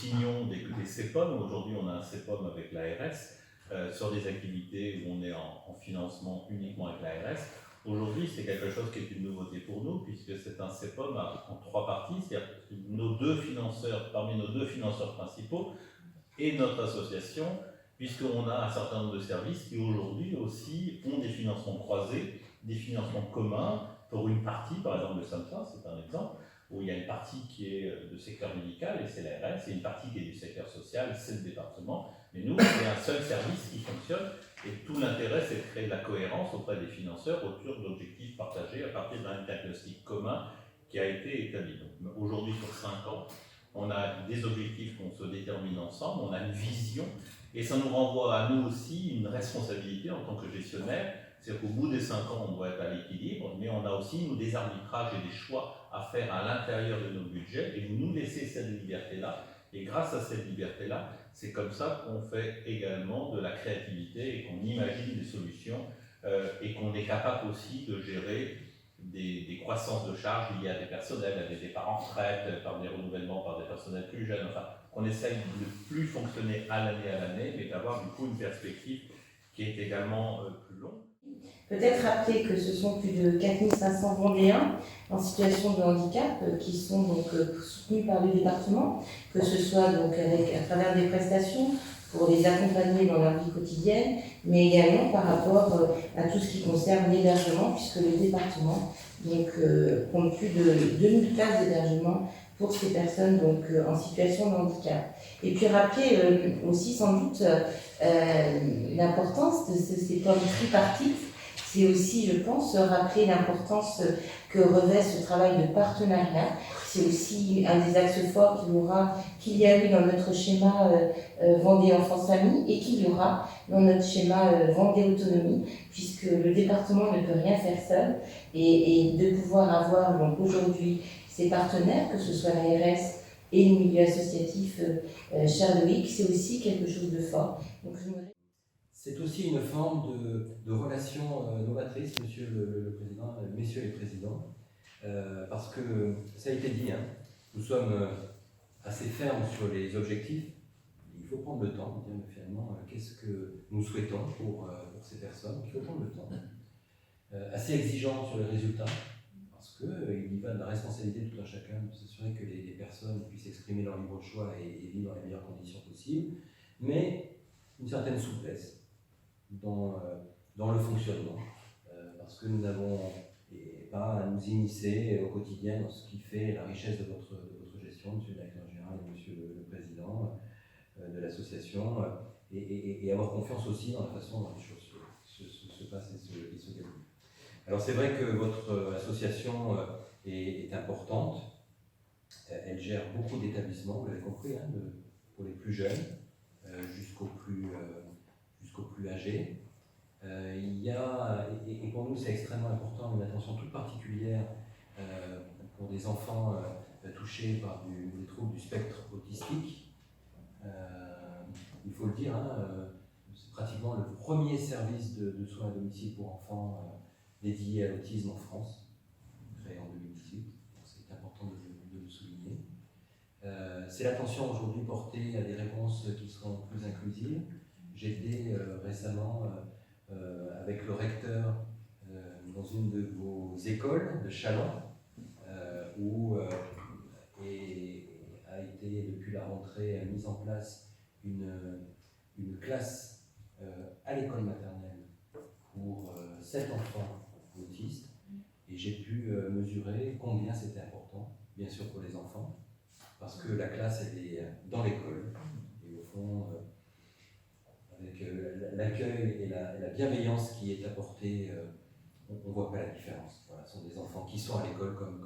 signons des CEPOM. Aujourd'hui, on a un CEPOM avec l'ARS sur des activités où on est en financement uniquement avec l'ARS. Aujourd'hui, c'est quelque chose qui est une nouveauté pour nous, puisque c'est un CEPOM en 3 parties, c'est-à-dire que parmi nos deux financeurs principaux, et notre association, puisqu'on a un certain nombre de services qui aujourd'hui aussi ont des financements croisés, des financements communs pour une partie, par exemple le SAMSA, c'est un exemple, où il y a une partie qui est de secteur médical, et c'est l'ARS, et une partie qui est du secteur social, c'est le département. Mais nous, c'est un seul service qui fonctionne, et tout l'intérêt, c'est de créer de la cohérence auprès des financeurs autour d'objectifs partagés à partir d'un diagnostic commun qui a été établi. Donc, aujourd'hui, sur 5 ans, on a des objectifs qu'on se détermine ensemble, on a une vision, et ça nous renvoie à nous aussi une responsabilité en tant que gestionnaire. C'est-à-dire qu'au bout des 5 ans, on doit être à l'équilibre, mais on a aussi, nous, des arbitrages et des choix à faire à l'intérieur de nos budgets, et vous nous laissez cette liberté-là. Et grâce à cette liberté-là, c'est comme ça qu'on fait également de la créativité et qu'on imagine des solutions et qu'on est capable aussi de gérer des croissances de charges liées à des personnels, à des départs en retraite, par des renouvellements, par des personnels plus jeunes, enfin, qu'on essaye de ne plus fonctionner à l'année, mais d'avoir du coup une perspective qui est également plus longue. Peut-être rappeler que ce sont plus de 4500 Vendéens en situation de handicap qui sont donc soutenus par le département, que ce soit donc à travers des prestations pour les accompagner dans leur vie quotidienne, mais également par rapport à tout ce qui concerne l'hébergement, puisque le département donc, compte plus de 2000 places d'hébergement pour ces personnes donc, en situation de handicap. Et puis rappeler aussi sans doute l'importance de ces formes tripartites. C'est aussi, je pense, rappeler l'importance que revêt ce travail de partenariat. C'est aussi un des axes forts qu'il y a eu dans notre schéma Vendée Enfance Famille et qu'il y aura dans notre schéma Vendée Autonomie, puisque le département ne peut rien faire seul. Et de pouvoir avoir donc aujourd'hui ces partenaires, que ce soit l'ARS et le milieu associatif Charloïc, c'est aussi quelque chose de fort. Donc, c'est aussi une forme de relation novatrice, monsieur le président, messieurs les présidents, parce que ça a été dit, hein, nous sommes assez fermes sur les objectifs. Il faut prendre le temps de dire finalement qu'est-ce que nous souhaitons pour ces personnes. Il faut prendre le temps. Assez exigeant sur les résultats, parce qu'il y va de la responsabilité de tout un chacun de s'assurer que les personnes puissent exprimer leur libre choix et vivre dans les meilleures conditions possibles, mais une certaine souplesse dans le fonctionnement, parce que nous n'avons pas à nous immiscer au quotidien dans ce qui fait la richesse de votre gestion, monsieur le directeur général et monsieur le président de l'association, et avoir confiance aussi dans la façon dont les choses se passent et se déroulent. Alors c'est vrai que votre association est importante, elle gère beaucoup d'établissements, vous l'avez compris, hein, pour les plus jeunes jusqu'aux plus âgés. Il y a, et pour nous c'est extrêmement important, une attention toute particulière pour des enfants touchés par des troubles du spectre autistique. Il faut le dire, hein, c'est pratiquement le premier service de soins à domicile pour enfants dédié à l'autisme en France, créé en 2018, c'est important de le souligner. C'est l'attention aujourd'hui portée à des réponses qui seront plus inclusives. J'étais récemment avec le recteur dans une de vos écoles de Châlons, où a été depuis la rentrée mise en place une classe à l'école maternelle pour 7 enfants autistes, et j'ai pu mesurer combien c'était important, bien sûr pour les enfants, parce que la classe elle est dans l'école, et au fond avec l'accueil et la bienveillance qui est apportée, on ne voit pas la différence. Voilà, ce sont des enfants qui sont à l'école comme